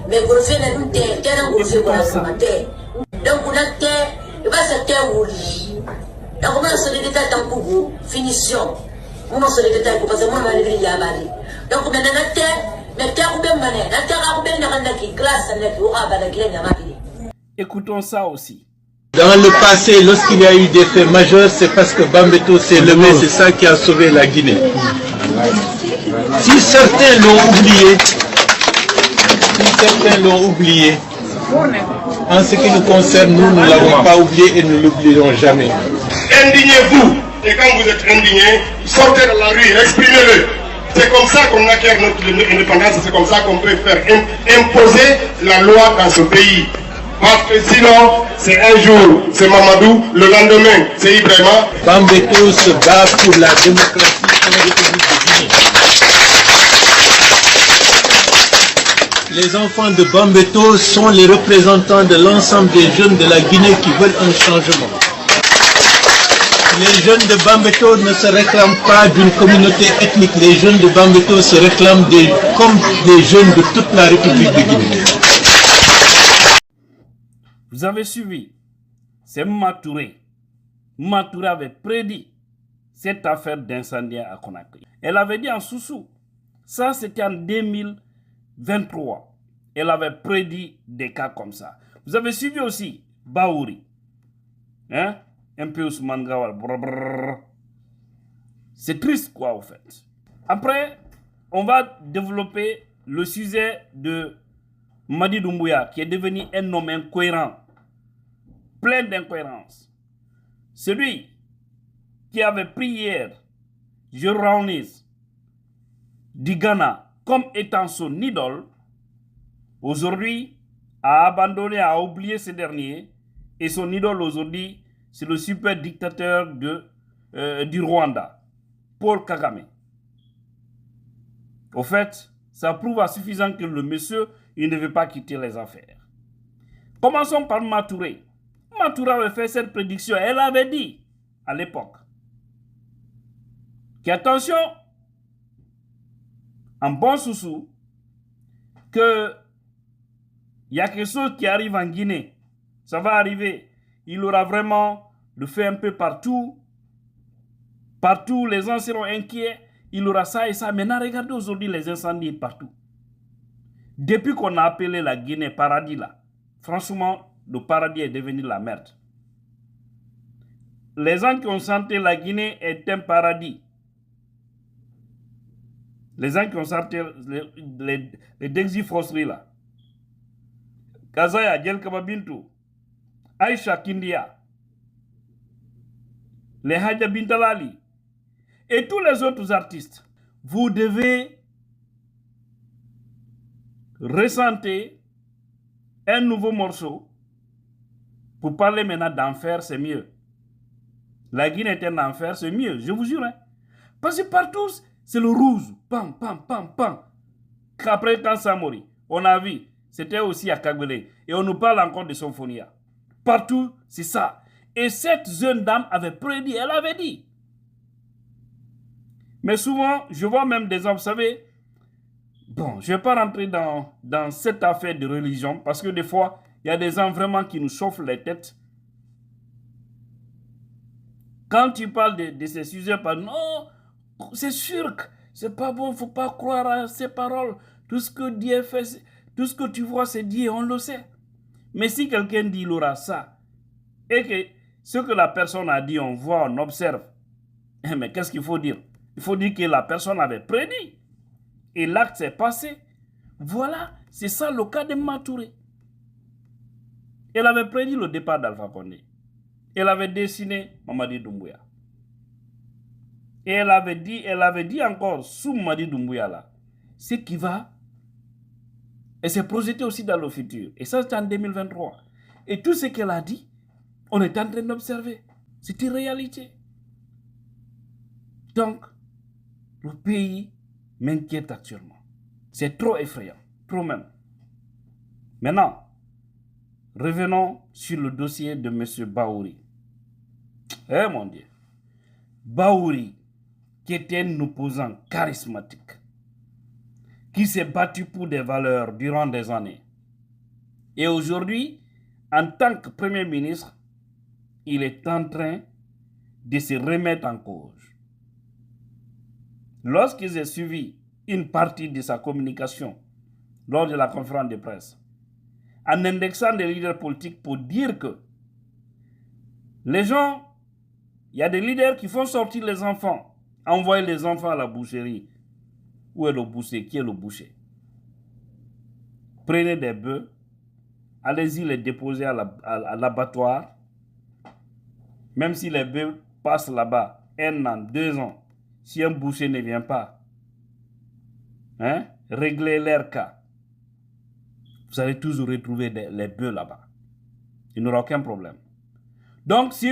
mais gorofé na dute tena gorofé kwa samate donc on a te va se te wuli donc on se dit ta tankugu finition on se dit ta ko parce que moi ma livre ya bali donc maintenant na te mais te ko ben mané na te ko ben na ki classe na ki wa ba na ki na makini. Écoutons ça aussi. Dans le passé, lorsqu'il y a eu des faits majeurs, c'est parce que Bambeto s'est levé, c'est ça qui a sauvé la Guinée. Si certains l'ont oublié, en ce qui nous concerne, nous ne l'avons pas oublié et nous ne l'oublierons jamais. Indignez-vous, et quand vous êtes indigné, sortez de la rue, exprimez-le. C'est comme ça qu'on acquiert notre indépendance, c'est comme ça qu'on peut faire imposer la loi dans ce pays. Parce que sinon, c'est un jour, c'est Mamadou, le lendemain, c'est Ibrahima. Bambeto se bat pour la démocratie en République de Guinée. Les enfants de Bambeto sont les représentants de l'ensemble des jeunes de la Guinée qui veulent un changement. Les jeunes de Bambeto ne se réclament pas d'une communauté ethnique. Les jeunes de Bambeto se réclament comme des jeunes de toute la République de Guinée. Vous avez suivi, c'est Matouré. Matouré avait prédit cette affaire d'incendie à Conakry. Elle avait dit en sous-sous, ça c'était en 2023. Elle avait prédit des cas comme ça. Vous avez suivi aussi Baouri. Hein? Un peu Ousmane Gawal. C'est triste quoi au fait. Après, on va développer le sujet de Madi Doumbouya qui est devenu un homme incohérent. Plein d'incohérences. Celui qui avait pris hier Rawlings du Ghana comme étant son idole, aujourd'hui a abandonné, a oublié ce dernier, et son idole aujourd'hui, c'est le super dictateur du Rwanda, Paul Kagame. Au fait, ça prouve à suffisant que le monsieur, il ne veut pas quitter les affaires. Commençons par Matouré. Matouré avait fait cette prédiction. Elle avait dit, à l'époque, qu'attention, en bon sous-sous, qu'il y a quelque chose qui arrive en Guinée. Ça va arriver. Il aura vraiment le fait un peu partout. Partout, les gens seront inquiets. Il aura ça et ça. Maintenant, regardez aujourd'hui les incendies partout. Depuis qu'on a appelé la Guinée paradis là, franchement, le paradis est devenu la merde. Les gens qui ont senti la Guinée est un paradis. Les gens qui ont senti les Dexifrosseries là. Kazaya, Djelkaba Bintou, Aïcha Kindia, les Hadja Bintalali et tous les autres artistes. Vous devez ressentir un nouveau morceau. Pour parler maintenant d'enfer, c'est mieux. La Guinée est un enfer, c'est mieux, je vous jure. Hein. Parce que partout, c'est le rouge. Pam, pam, pam, pam. Après, quand Samori, on a vu, c'était aussi à Kagwele. Et on nous parle encore de Symphonia. Partout, c'est ça. Et cette jeune dame avait prédit, elle avait dit. Mais souvent, je vois même des hommes, vous savez, bon, je ne vais pas rentrer dans cette affaire de religion, parce que des fois, il y a des gens vraiment qui nous chauffent les têtes. Quand tu parles de ces sujets, non, c'est sûr que c'est pas bon, il ne faut pas croire à ces paroles. Tout ce que Dieu fait, tout ce que tu vois, c'est Dieu, on le sait. Mais si quelqu'un dit il aura ça, et que ce que la personne a dit, on voit, on observe, mais qu'est-ce qu'il faut dire? Il faut dire que la personne avait prédit. Et l'acte s'est passé. Voilà, c'est ça le cas de Matouré. Elle avait prédit le départ d'Alpha Condé. Elle avait dessiné Mamadi Doumbouya. Et elle avait dit encore sous Mamadi Doumbouya là, ce qui va, et s'est projeté aussi dans le futur. Et ça, c'est en 2023. Et tout ce qu'elle a dit, on est en train d'observer. C'est une réalité. Donc, le pays m'inquiète actuellement. C'est trop effrayant, trop même. Maintenant, revenons sur le dossier de M. Baouri. Eh mon Dieu. Baouri, qui était un opposant charismatique, qui s'est battu pour des valeurs durant des années. Et aujourd'hui, en tant que Premier ministre, il est en train de se remettre en cause. Lorsque j'ai suivi une partie de sa communication lors de la conférence de presse, en indexant des leaders politiques pour dire que les gens, il y a des leaders qui font sortir les enfants, envoyer les enfants à la boucherie. Où est le boucher? Qui est le boucher? Prenez des bœufs, allez-y les déposer à l'abattoir. Même si les bœufs passent là-bas 1 an, 2 ans, si un boucher ne vient pas, régler leur cas, vous allez toujours retrouver les bœufs là-bas. Il n'y aura aucun problème. Donc, si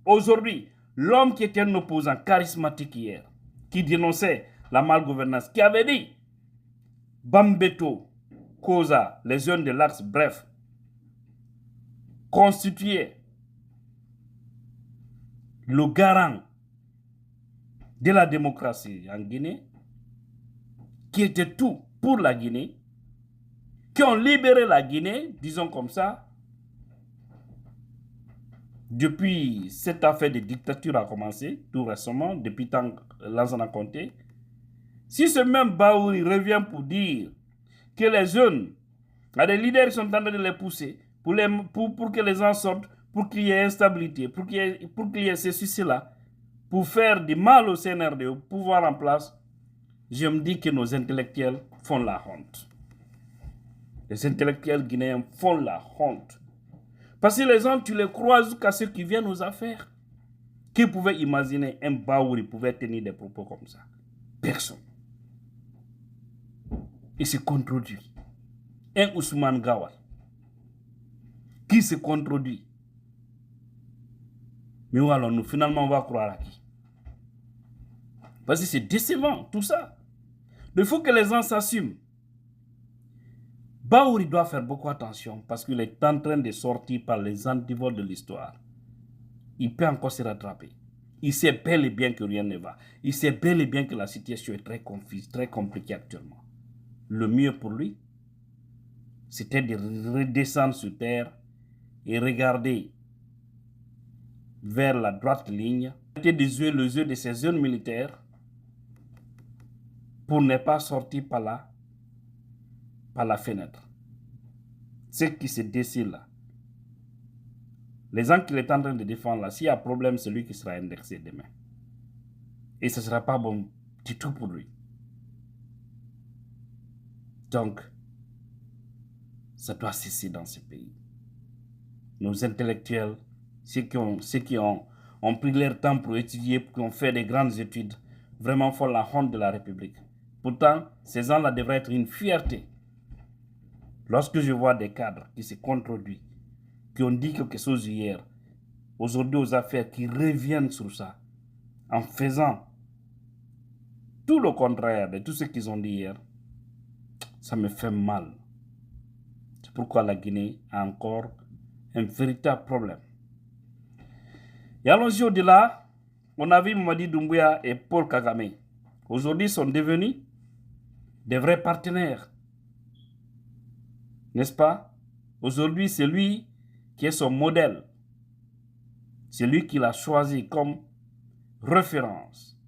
aujourd'hui, l'homme qui était un opposant charismatique hier, qui dénonçait la malgouvernance, qui avait dit Bambeto, Koza, les jeunes de l'Axe, bref, constituaient le garant de la démocratie en Guinée, qui était tout pour la Guinée, qui ont libéré la Guinée, disons comme ça, depuis cette affaire de dictature a commencé, tout récemment, depuis tant que Lansana Conté. Si ce même Baouri revient pour dire que les jeunes, les leaders sont en train de les pousser pour que les gens sortent, pour qu'il y ait instabilité, pour qu'il y ait ceci, cela, pour faire du mal au CNRD, au pouvoir en place, je me dis que nos intellectuels font la honte. Les intellectuels guinéens font la honte. Parce que les gens, tu les croises jusqu'à ceux qui viennent aux affaires. Qui pouvait imaginer un Baouri pouvait tenir des propos comme ça? Personne. Il se contredit. Un Ousmane Gawal qui se contredit. Mais où allons-nous? Finalement, on va croire à qui? Parce que c'est décevant, tout ça. Il faut que les gens s'assument. Baouri doit faire beaucoup attention parce qu'il est en train de sortir par les antivols de l'histoire. Il peut encore se rattraper. Il sait bel et bien que rien ne va. Il sait bel et bien que la situation est très confuse, très compliquée actuellement. Le mieux pour lui, c'était de redescendre sur terre et regarder vers la droite ligne, de jouer le jeu de ces jeunes militaires pour ne pas sortir par la fenêtre. Ce qui se décide là, les gens qu'il est en train de défendre là, s'il y a problème, c'est lui qui sera indexé demain. Et ce ne sera pas bon du tout pour lui. Donc, ça doit cesser dans ce pays. Nos intellectuels, ceux qui ont pris leur temps pour étudier, qui ont fait des grandes études, vraiment font la honte de la République. Pourtant, ces gens-là devraient être une fierté. Lorsque je vois des cadres qui se contredisent, qui ont dit quelque chose hier, aujourd'hui aux affaires, qui reviennent sur ça, en faisant tout le contraire de tout ce qu'ils ont dit hier, ça me fait mal. C'est pourquoi la Guinée a encore un véritable problème. Et allons-y au-delà, on a vu Mamadi Doumbouya et Paul Kagame. Aujourd'hui, sont devenus des vrais partenaires. N'est-ce pas? Aujourd'hui, c'est lui qui est son modèle. C'est lui qui l'a choisi comme référence.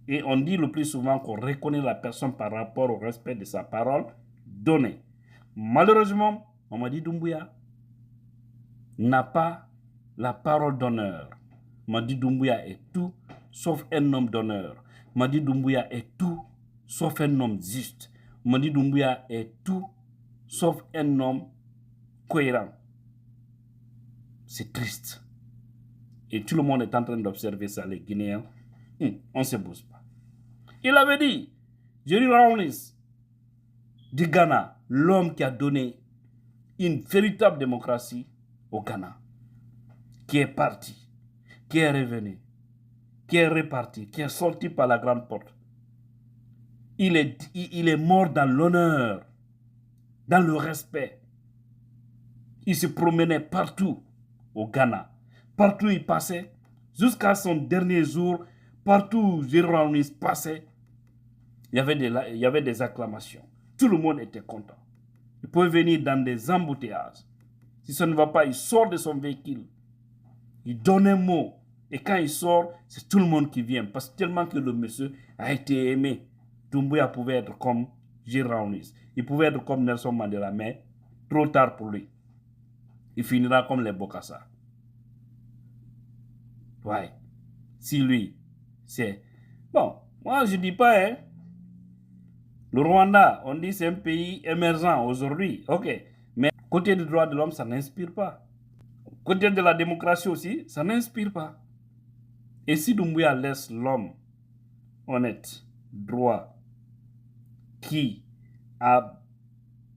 Et on dit le plus souvent qu'on reconnaît la personne par rapport au respect de sa parole donnée. Malheureusement, Mamadi Doumbouya n'a pas la parole d'honneur. Mamadi Doumbouya est tout sauf un homme d'honneur. Mamadi Doumbouya est tout sauf un homme juste. Mamadi Doumbouya est tout sauf un homme cohérent. C'est triste. Et tout le monde est en train d'observer ça, les Guinéens. On ne se bouge pas. Il avait dit, Jerry Rawlings du Ghana, l'homme qui a donné une véritable démocratie au Ghana, qui est parti, qui est revenu, qui est reparti, qui est sorti par la grande porte. Il est mort dans l'honneur, dans le respect. Il se promenait partout au Ghana. Partout où il passait, jusqu'à son dernier jour, partout où Jérôme passait, il y avait des acclamations. Tout le monde était content. Et peut venir dans des embouteillages. Si ça ne va pas, il sort de son véhicule. Il donne un mot. Et quand il sort, c'est tout le monde qui vient. Parce que tellement que le monsieur a été aimé. Doumbouya pouvait être comme Gérard. Il pouvait être comme Nelson Mandela, mais trop tard pour lui. Il finira comme les Bokassa. Ouais. Si lui, c'est... Bon, moi je dis pas, hein. Le Rwanda, on dit c'est un pays émergent aujourd'hui. Ok. Mais côté des droits de l'homme, ça n'inspire pas. Côté de la démocratie aussi, ça n'inspire pas. Et si Doumbouya laisse l'homme honnête, droit, qui a,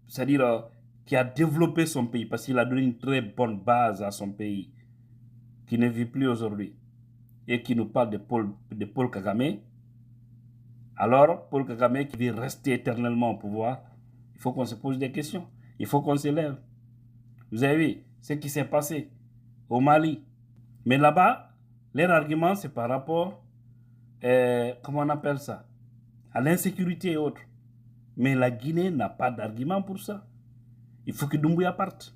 c'est-à-dire, qui a développé son pays, parce qu'il a donné une très bonne base à son pays, qui ne vit plus aujourd'hui, et qui nous parle de Paul Kagame, alors Paul Kagame qui veut rester éternellement au pouvoir, il faut qu'on se pose des questions, il faut qu'on se lève. Vous avez vu ce qui s'est passé au Mali. Mais là-bas, leur argument, c'est par rapport, comment on appelle ça, à l'insécurité et autres. Mais la Guinée n'a pas d'argument pour ça. Il faut que Doumbouya parte.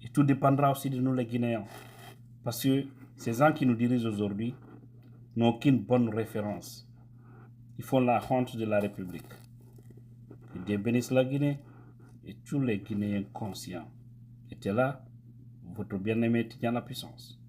Et tout dépendra aussi de nous les Guinéens. Parce que ces gens qui nous dirigent aujourd'hui n'ont aucune bonne référence. Ils font la honte de la République. Et Dieu bénisse la Guinée et tous les Guinéens conscients. Et là, votre bien-aimé Tidjana Puissance.